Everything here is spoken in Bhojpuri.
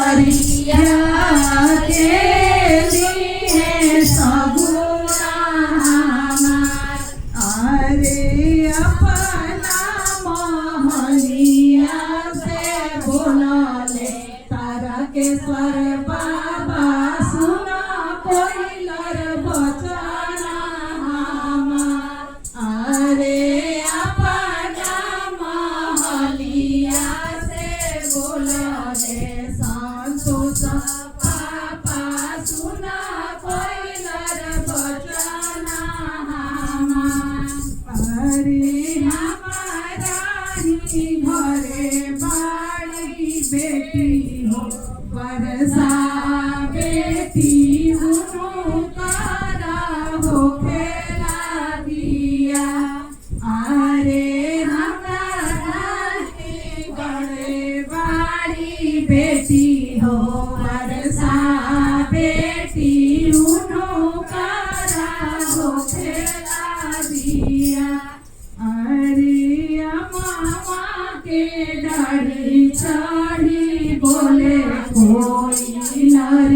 रिया के लिए सगुना हमार, अरे अपना महलिया से बोलले तारकेश्वर बाबा सुना कोइलर बचना हमार, अरे अपना महलिया से बोलले संतोष पापा सुना कोइलर बचना हमार, अरे हमारा ही घरे बाड़ी बेटी हो बरसा बेटी उनकारा हो खेला दिया, अरे हमारा ही घरे बाड़ी बेटी हो बरसा बेटी उनकारा हो खेला दिया, अरे मामा के डाढ़ी चढ़ी बोले कोई